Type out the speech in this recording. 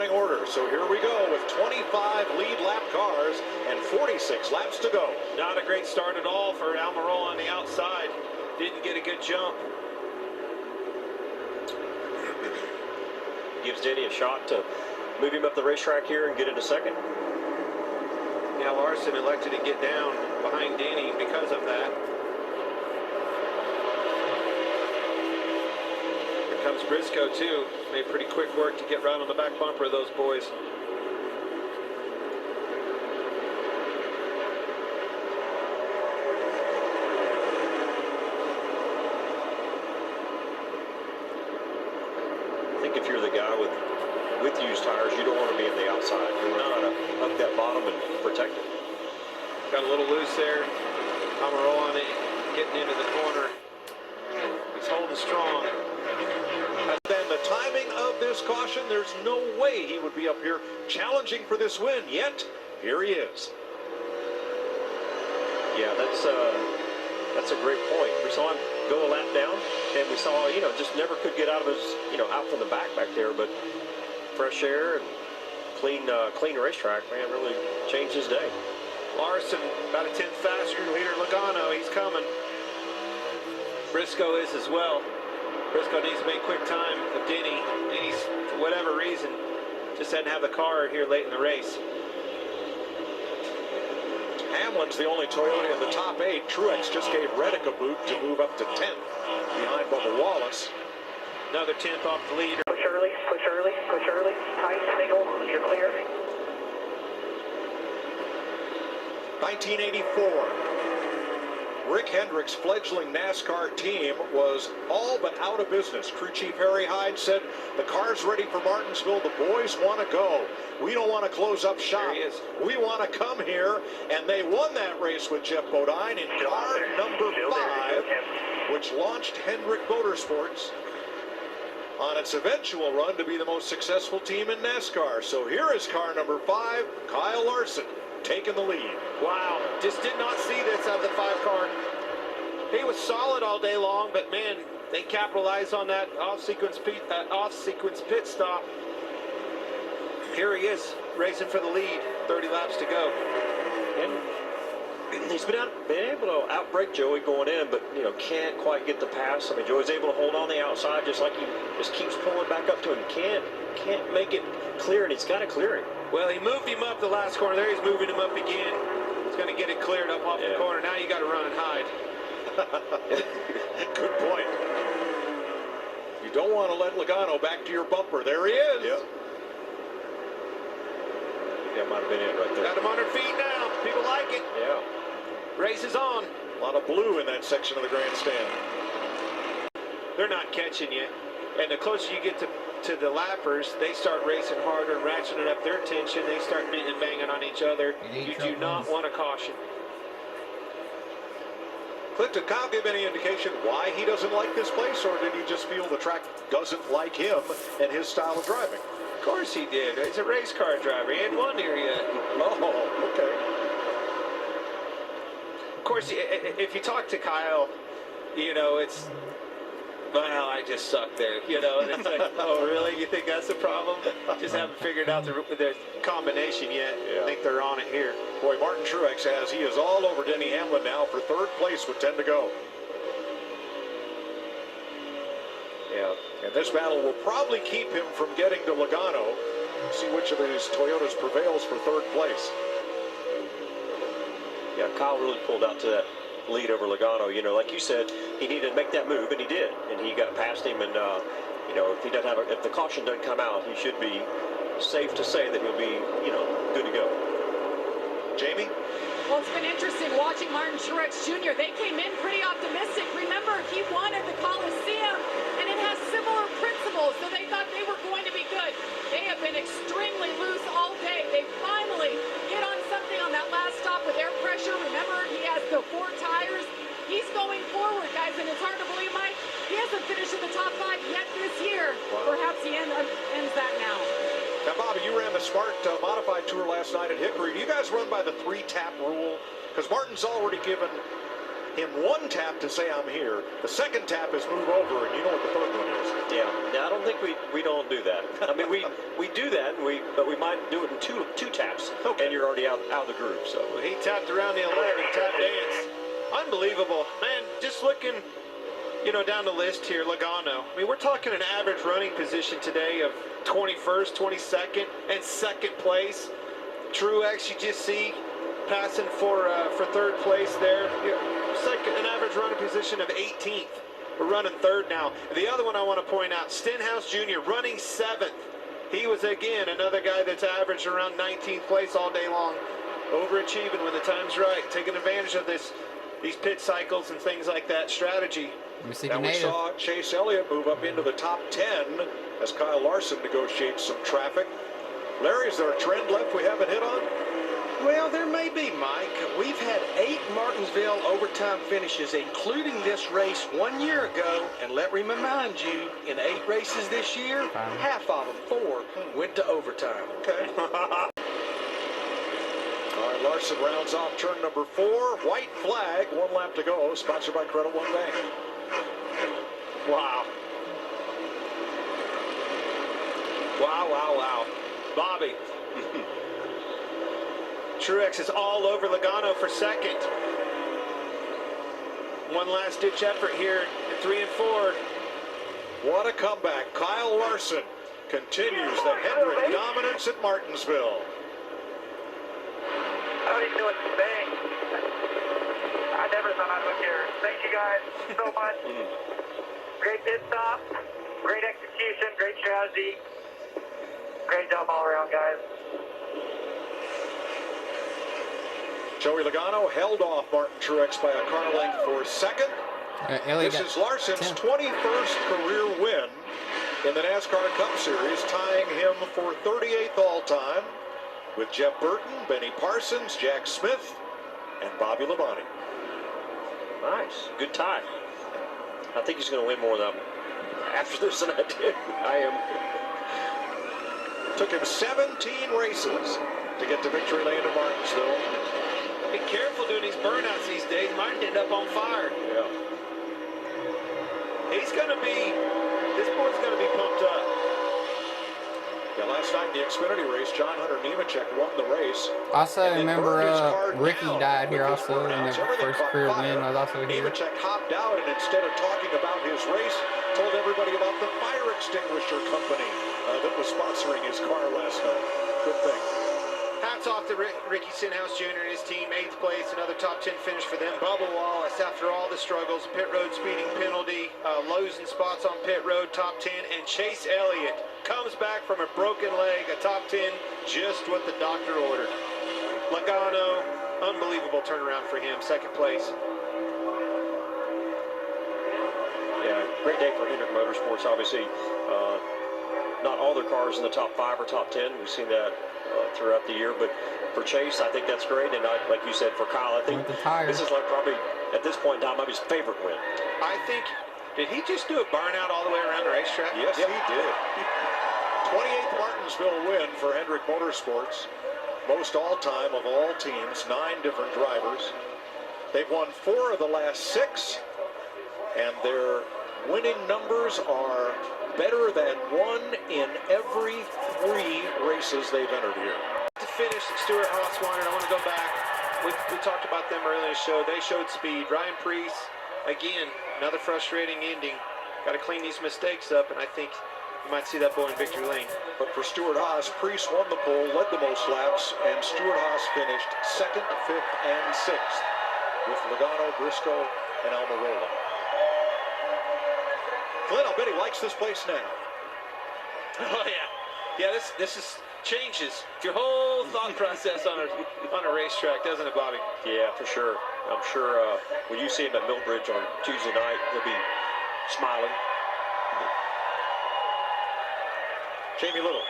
running order. So here we go with 25 lead lap cars and 46 laps to go. Not a great start at all for Almirola on the outside. Didn't get a good jump. Gives Denny a shot to move him up the racetrack here and get into second. Yeah, Larson elected to get down behind Denny because of that. Here comes Briscoe too. Made pretty quick work to get right on the back bumper of those boys. I think if you're the guy with used tires, you don't want to be on the outside. You want to try to hug that bottom and protect it. Got a little loose there. Almirola on it, getting into the corner. He's holding strong. And then the timing of this caution, there's no way he would be up here challenging for this win, yet here he is. Yeah, that's a great point. We saw him go a lap down, and we saw, just never could get out of his, out from the back there, but fresh air and clean racetrack, man, really changed his day. Larson about a tenth faster. Leader Logano, he's coming. Briscoe is as well. Briscoe needs to make quick time of Denny. Denny's, for whatever reason, just doesn't have the car here late in the race. Hamlin's the only Toyota in the top 8. Truex just gave Reddick a boot to move up to 10th behind Bubba Wallace. Another 10th off the leader. Push early, push early, push early. Tight, single, you're clear. 1984. Rick Hendrick's fledgling NASCAR team was all but out of business. Crew Chief Harry Hyde said, the car's ready for Martinsville. The boys want to go. We don't want to close up shop. We want to come here. And they won that race with Jeff Bodine in car number 5, which launched Hendrick Motorsports on its eventual run to be the most successful team in NASCAR. So here is car number 5, Kyle Larson, taking the lead. Wow, just did not see this out of the 5 car. He was solid all day long, but man, they capitalized on that off-sequence pit stop. Here he is, racing for the lead. 30 laps to go. And he's been able to outbrake Joey going in, but can't quite get the pass. I mean, Joey's able to hold on the outside, just like he just keeps pulling back up to him. Can't make it clear, and he's got to clear it. Well, he moved him up the last corner. There he's moving him up again. He's going to get it cleared up off the corner. Now you got to run and hide. Good point. You don't want to let Logano back to your bumper. There he is. Yep. That might have been it right there. Got him on her feet now. People like it. Yeah. Race is on. A lot of blue in that section of the grandstand. They're not catching you. And the closer you get to the lappers, they start racing harder and ratcheting up their tension. They start beating and banging on each other. You do not want to caution. Clint, did Kyle give any indication why he doesn't like this place, or did he just feel the track doesn't like him and his style of driving? Of course he did. He's a race car driver. He ain't won here yet. Oh, okay. Of course, if you talk to Kyle, it's, well, I just suck there, and it's like, oh, really? You think that's the problem? Just haven't figured out the combination yet. Yeah. I think they're on it here. Boy, Martin Truex he is all over Denny Hamlin now for 3rd place with 10 to go. Yeah. And this battle will probably keep him from getting to Logano. See which of these Toyotas prevails for 3rd place. Yeah, Kyle really pulled out to that lead over Logano. Like you said, he needed to make that move, and he did. And he got past him. And if the caution doesn't come out, he should be safe to say that he'll be, good to go. Jamie? Well, it's been interesting watching Martin Truex Jr. They came in pretty optimistic. Remember, he wanted the Coliseum, and it has similar principles, so they thought they were going to be good. They have been extremely loose all day. They finally hit on something on that last stop with air pressure. Remember, he has the 4 tires. He's going forward, guys, and it's hard to believe, Mike, he hasn't finished in the top 5 yet this year. Wow. Perhaps he ends that now. Now, Bobby, you ran the Smart Modified Tour last night at Hickory. Do you guys run by the 3-tap rule? Because Martin's already given him one tap to say I'm here. The second tap is move over, and you know what the third one is. Yeah. Now I don't think we don't do that. I mean we do that, but we might do it in two taps, and you're already out of the groove. So He tapped around the 11, tap dance. Unbelievable, man. Just looking, down the list here, Logano. I mean, we're talking an average running position today of 21st, 22nd, and second place. Truex, you just see passing for third place there. It's like an average running position of 18th. We're running third now. And the other one I want to point out, Stenhouse Jr. running 7th. He was, again, another guy that's averaged around 19th place all day long. Overachieving when the time's right. Taking advantage of these pit cycles and things like that. Strategy. And we saw Chase Elliott move up into the top 10 as Kyle Larson negotiates some traffic. Larry, is there a trend left we haven't hit on? Well, there may be, Mike. We've had 8 Martinsville overtime finishes, including this race 1 year ago. And let me remind you, in 8 races this year, half of them, 4, went to overtime. Okay. All right, Larson rounds off turn number 4. White flag, 1 lap to go. Sponsored by Credit One Bank. Wow. Wow. Bobby. Truex is all over Logano for second. One last ditch effort here at 3 and 4. What a comeback. Kyle Larson continues the Hendrick dominance at Martinsville. How are you doing today? I never thought I would hear. Thank you guys so much. Great pit stop, great execution, great strategy. Great job all around, guys. Joey Logano held off Martin Truex by a car length for second. This is Larson's 21st career win in the NASCAR Cup Series, tying him for 38th all-time with Jeff Burton, Benny Parsons, Jack Smith, and Bobby Labonte. nice, good tie. I think he's going to win more than after this than I did. I am. Took him 17 races to get to victory lane at Martinsville. Be careful doing these burnouts these days. Might end up on fire. Yeah. This boy's going to be pumped up. Yeah, last night in the Xfinity race, John Hunter Nemechek won the race. Also, remember Ricky died here also in the first career win. I was also here. Nemechek hopped out and instead of talking about his race, told everybody about the fire extinguisher company that was sponsoring his car last night. Good thing. Hats off to Ricky Stenhouse Jr. and his team. 8th place, another top 10 finish for them. Bubba Wallace, after all the struggles, pit road speeding penalty, losing spots on pit road, top 10. And Chase Elliott comes back from a broken leg, a top 10, just what the doctor ordered. Logano, unbelievable turnaround for him, 2nd place. Yeah, great day for Hendrick Motorsports. Obviously, not all their cars in the top 5 or top 10. We've seen that throughout the year, but for Chase, I think that's great. And like you said, for Kyle, I think this is like probably at this point in time maybe his favorite win. I think, did he just do a burnout all the way around the racetrack? Yes, he did. 28th Martinsville win for Hendrick Motorsports. Most all-time of all teams, 9 different drivers. They've won 4 of the last 6, and their winning numbers are better than 1 in every 3 races they've entered here. To finish, Stuart Haas wanted, I want to go back. We talked about them earlier in the show. They showed speed. Ryan Preece, again, another frustrating ending. Got to clean these mistakes up, and I think you might see that boy in victory lane. But for Stuart Haas, Preece won the pole, led the most laps, and Stuart Haas finished 2nd, 5th, and 6th with Logano, Briscoe, and Almirola. Glenn, I'll bet he likes this place now. Oh, yeah. Yeah, this is changes your whole thought process on a racetrack, doesn't it, Bobby? Yeah, for sure. I'm sure when you see him at Millbridge on Tuesday night, he'll be smiling. Jamie Little.